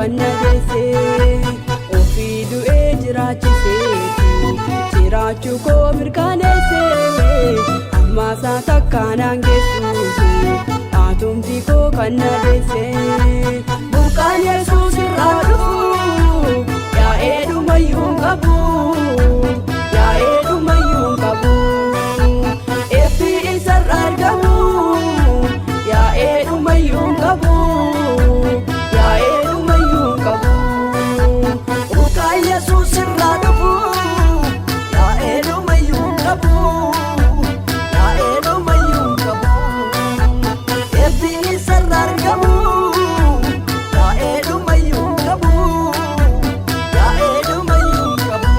kan na deesse ofii du'ee jiraachiseetu jiraachuu koo mirkaneesse amma isaa takkaanaan geessu atumti koo kan na deesse burqaan Yesuus irraa dhufu yaa'ee dhumayyuu hin qabu yaa'ee dhumayyuu hin qabu eebbi isarraa argamu yaa'ee dhumayyuu hin qabu yaa'ee dhumayyuu hin qabu burqaan Yesuus irraa dhufu yaa'ee dhumayyuu hin qabu yaa'ee dhumayyuu hin qabu eebbi isarraa argamu yaa'ee dhumayyuu hin qabu yaa'ee dhumayyuu hin qabu.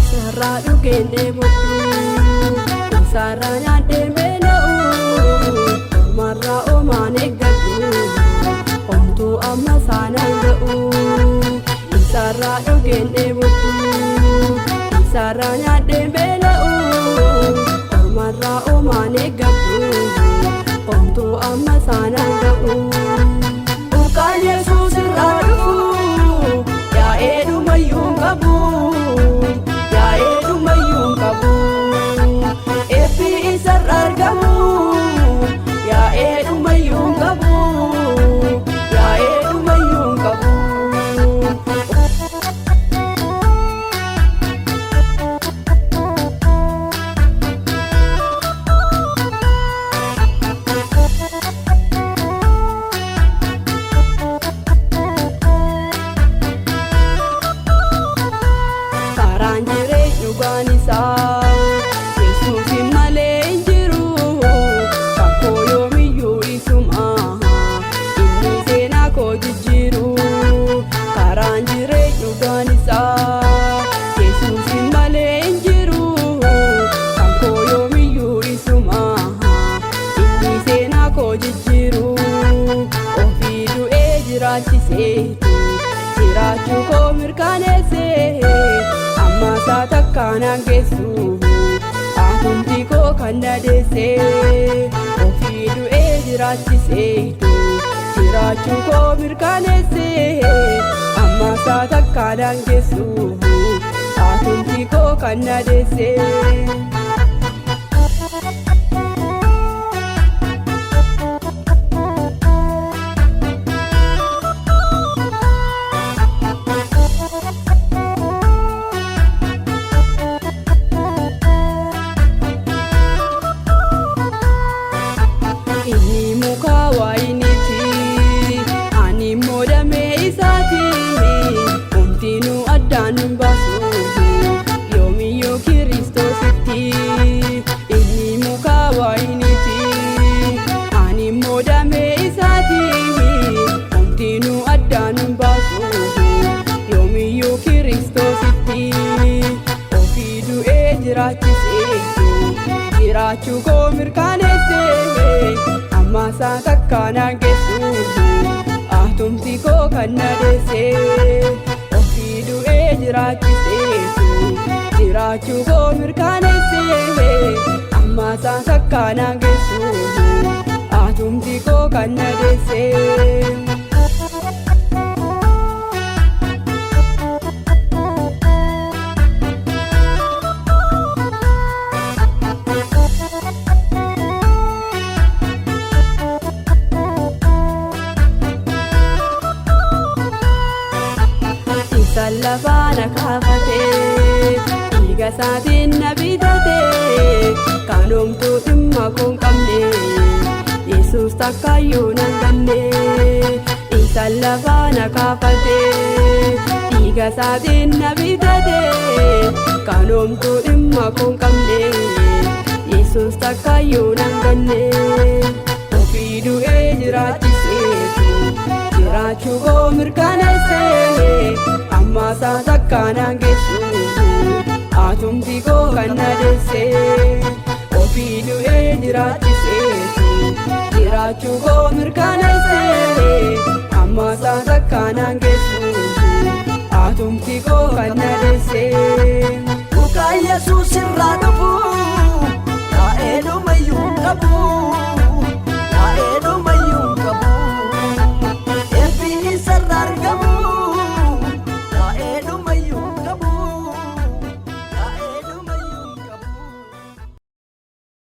Sarraa dhugeen dheebodhu sarraa nyaadhee meena'u marraa oomaan eeggadhu homtuu amma saanaan ga'u sarraa dhugeen dheebodhu sarraa nyaadhee meena'u marraa oomaan eeggadhu homtuu amma saanaan ga'u burqaan Yesuus irraa dhufu yaa'ee dhumayyuu hin qabu yaa'ee dhumayyuu hin qabu eebbi isarraa argamu yaa'ee dhumayyuu hin qabu yaa'ee dhumayyuu hin qabu. Karaan jireenyu dhugaan isaa Yesuusin malee hin jiru kakkoo yoomiyyuu isuma inni seenaa koo jijjiiru karaan jireenyu dhugaan isaa Yesuusin malee hin jiru kakkoo yoomiyyuu isuma inni seenaa koo jijjiiru ofii du'ee jiraachiseetu jiraachuu koo mirkaneesse amma isaa takkaanaan geessu atumti koo kan na deesse ofii du'ee jiraachiseetu jiraachuu koo mirkaneesse amma isaa takkaanaan geessu atumti koo kan na deesse. Inni muka waayiniiti ani immoo damee isaati homtiinuu addaan hin baasu yoomiyyuu Kiristoositti inni muka waayiniiti ani immoo damee isaati homtiinuu addaan hin baasu yoomiyyuu Kiristoositti ofii du'ee jiraachiseetu jiraachuu koo mirkaneesse amma isaa takkaanaan geessu atumti koo kan na deesse ofii du'ee jiraachiseetu jiraachuu koo mirkaneesse amma isaa takkaanaan geessu atumti koo kan na deesse. Isaan lafaa na kaafatee dhiiga isaatiin na bitatee kan homtuu dhimma koo hin qabne Yesuus takkaayyuu nan ganne. Isaan lafaa na kaafatee dhiiga isaatiin na bitatee kan homtuu dhimma koo hin qabne Yesuus takkaayyuu nan ganne. Ofii du'ee jiraachiseetu jiraachuu koo mirkaneesse amma isaa takkaanaan geessu atumti koo kan na deesse ofii du'ee jiraachiseetu jiraachuu koo mirkaneessee amma saata kanaan geessu atumti koo kan na deessee. Dhugaa Yesuus irraa